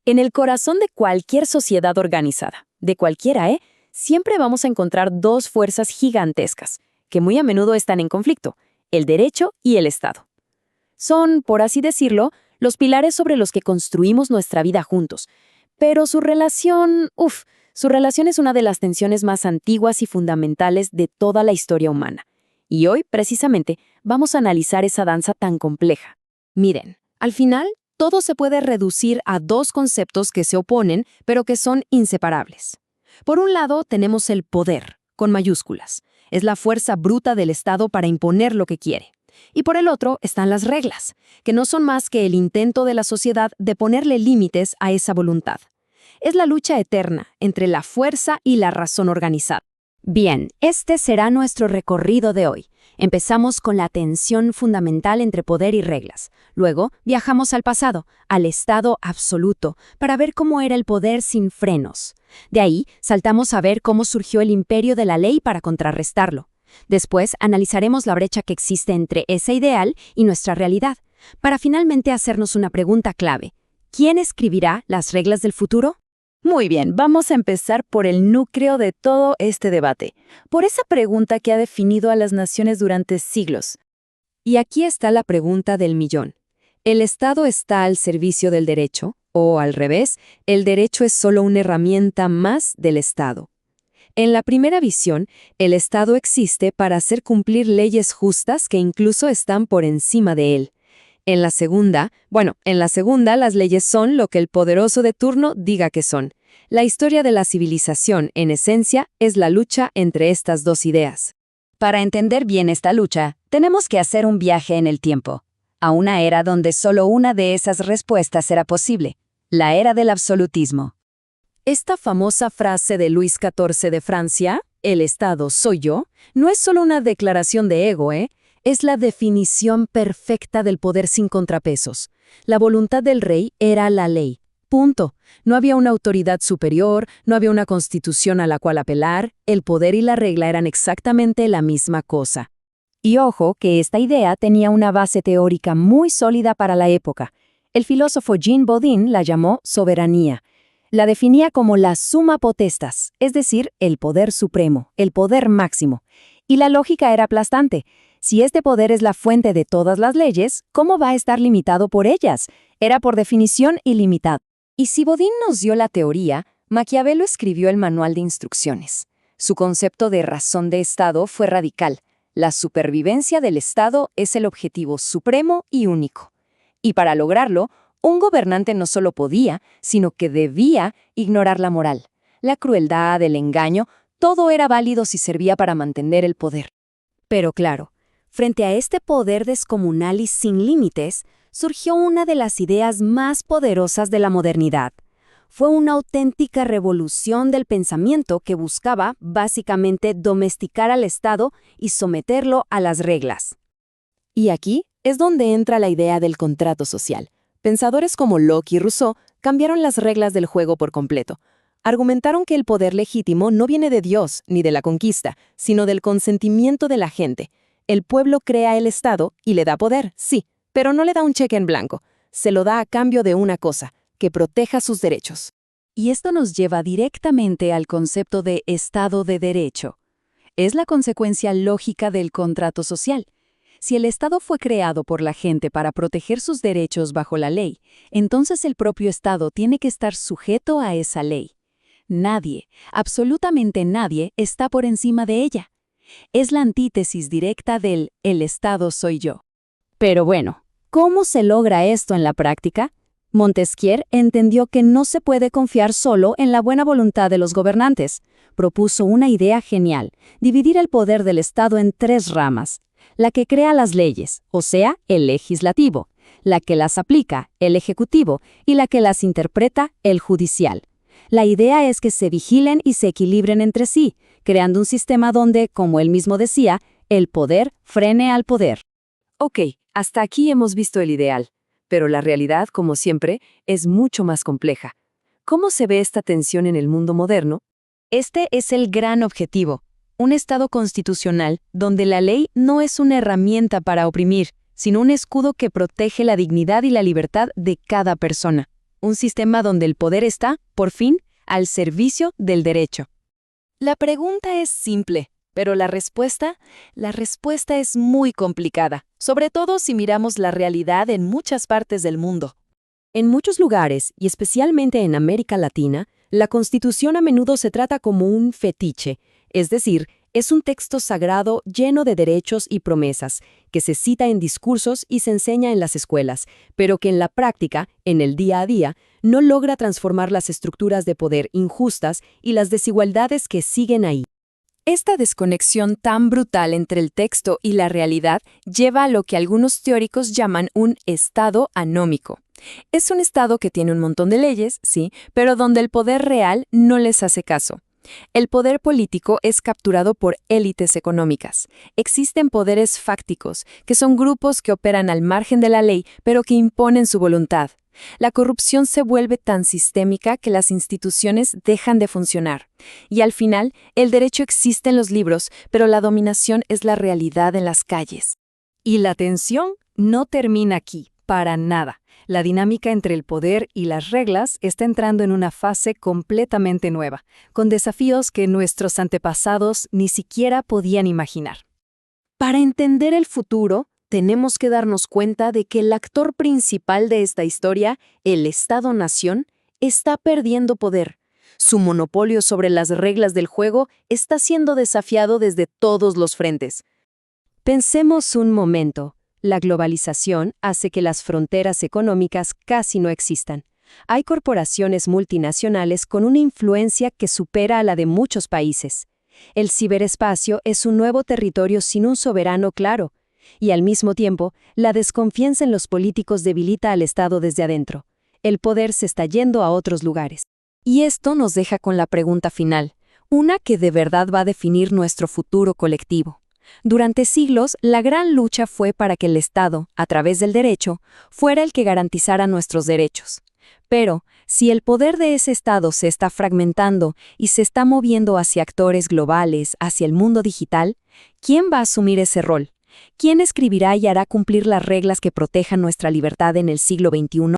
En el corazón de cualquier sociedad organizada, de cualquiera, siempre vamos a encontrar dos fuerzas gigantescas, que muy a menudo están en conflicto, el derecho y el Estado. Son, por así decirlo, los pilares sobre los que construimos nuestra vida juntos, pero su relación es una de las tensiones más antiguas y fundamentales de toda la historia humana. Y hoy, precisamente, vamos a analizar esa danza tan compleja. Miren, al final, todo se puede reducir a dos conceptos que se oponen, pero que son inseparables. Por un lado, tenemos el poder, con mayúsculas. Es la fuerza bruta del Estado para imponer lo que quiere. Y por el otro están las reglas, que no son más que el intento de la sociedad de ponerle límites a esa voluntad. Es la lucha eterna entre la fuerza y la razón organizada. Bien, este será nuestro recorrido de hoy. Empezamos con la tensión fundamental entre poder y reglas. Luego viajamos al pasado, al Estado absoluto, para ver cómo era el poder sin frenos. De ahí saltamos a ver cómo surgió el imperio de la ley para contrarrestarlo. Después analizaremos la brecha que existe entre ese ideal y nuestra realidad, para finalmente hacernos una pregunta clave. ¿Quién escribirá las reglas del futuro? Muy bien, vamos a empezar por el núcleo de todo este debate, por esa pregunta que ha definido a las naciones durante siglos. Y aquí está la pregunta del millón. ¿El Estado está al servicio del derecho? O, al revés, ¿el derecho es solo una herramienta más del Estado? En la primera visión, el Estado existe para hacer cumplir leyes justas que incluso están por encima de él. En la segunda, las leyes son lo que el poderoso de turno diga que son. La historia de la civilización, en esencia, es la lucha entre estas dos ideas. Para entender bien esta lucha, tenemos que hacer un viaje en el tiempo, a una era donde solo una de esas respuestas era posible, la era del absolutismo. Esta famosa frase de Luis XIV de Francia, "El Estado soy yo", no es solo una declaración de ego, es la definición perfecta del poder sin contrapesos. La voluntad del rey era la ley. Punto. No había una autoridad superior, no había una constitución a la cual apelar, el poder y la regla eran exactamente la misma cosa. Y ojo que esta idea tenía una base teórica muy sólida para la época. El filósofo Jean Bodin la llamó soberanía. La definía como la summa potestas, es decir, el poder supremo, el poder máximo. Y la lógica era aplastante. Si este poder es la fuente de todas las leyes, ¿cómo va a estar limitado por ellas? Era por definición ilimitado. Y si Bodin nos dio la teoría, Maquiavelo escribió el manual de instrucciones. Su concepto de razón de Estado fue radical. La supervivencia del Estado es el objetivo supremo y único. Y para lograrlo, un gobernante no solo podía, sino que debía ignorar la moral. La crueldad, el engaño, todo era válido si servía para mantener el poder. Pero claro, frente a este poder descomunal y sin límites, surgió una de las ideas más poderosas de la modernidad. Fue una auténtica revolución del pensamiento que buscaba, básicamente, domesticar al Estado y someterlo a las reglas. Y aquí es donde entra la idea del contrato social. Pensadores como Locke y Rousseau cambiaron las reglas del juego por completo. Argumentaron que el poder legítimo no viene de Dios ni de la conquista, sino del consentimiento de la gente. El pueblo crea el Estado y le da poder, sí, pero no le da un cheque en blanco. Se lo da a cambio de una cosa, que proteja sus derechos. Y esto nos lleva directamente al concepto de Estado de Derecho. Es la consecuencia lógica del contrato social. Si el Estado fue creado por la gente para proteger sus derechos bajo la ley, entonces el propio Estado tiene que estar sujeto a esa ley. Nadie, absolutamente nadie, está por encima de ella. Es la antítesis directa del "el Estado soy yo". Pero bueno, ¿cómo se logra esto en la práctica? Montesquieu entendió que no se puede confiar solo en la buena voluntad de los gobernantes. Propuso una idea genial: dividir el poder del Estado en tres ramas. La que crea las leyes, o sea, el legislativo; la que las aplica, el ejecutivo; y la que las interpreta, el judicial. La idea es que se vigilen y se equilibren entre sí, creando un sistema donde, como él mismo decía, el poder frene al poder. Ok, hasta aquí hemos visto el ideal, pero la realidad, como siempre, es mucho más compleja. ¿Cómo se ve esta tensión en el mundo moderno? Este es el gran objetivo: un Estado constitucional donde la ley no es una herramienta para oprimir, sino un escudo que protege la dignidad y la libertad de cada persona. un sistema donde el poder está, por fin, al servicio del derecho. La pregunta es simple, pero la respuesta es muy complicada, sobre todo si miramos la realidad en muchas partes del mundo. En muchos lugares, y especialmente en América Latina, la Constitución a menudo se trata como un fetiche, es decir, es un texto sagrado lleno de derechos y promesas, que se cita en discursos y se enseña en las escuelas, pero que en la práctica, en el día a día, no logra transformar las estructuras de poder injustas y las desigualdades que siguen ahí. Esta desconexión tan brutal entre el texto y la realidad lleva a lo que algunos teóricos llaman un estado anómico. Es un estado que tiene un montón de leyes, sí, pero donde el poder real no les hace caso. El poder político es capturado por élites económicas. Existen poderes fácticos, que son grupos que operan al margen de la ley, pero que imponen su voluntad. La corrupción se vuelve tan sistémica que las instituciones dejan de funcionar. Y al final, el derecho existe en los libros, pero la dominación es la realidad en las calles. Y la tensión no termina aquí, para nada. La dinámica entre el poder y las reglas está entrando en una fase completamente nueva, con desafíos que nuestros antepasados ni siquiera podían imaginar. Para entender el futuro, tenemos que darnos cuenta de que el actor principal de esta historia, el Estado-nación, está perdiendo poder. Su monopolio sobre las reglas del juego está siendo desafiado desde todos los frentes. Pensemos un momento. La globalización hace que las fronteras económicas casi no existan. Hay corporaciones multinacionales con una influencia que supera a la de muchos países. El ciberespacio es un nuevo territorio sin un soberano claro, y al mismo tiempo, la desconfianza en los políticos debilita al Estado desde adentro. El poder se está yendo a otros lugares. Y esto nos deja con la pregunta final, una que de verdad va a definir nuestro futuro colectivo. Durante siglos, la gran lucha fue para que el Estado, a través del derecho, fuera el que garantizara nuestros derechos. Pero, si el poder de ese Estado se está fragmentando y se está moviendo hacia actores globales, hacia el mundo digital, ¿quién va a asumir ese rol? ¿Quién escribirá y hará cumplir las reglas que protejan nuestra libertad en el siglo XXI?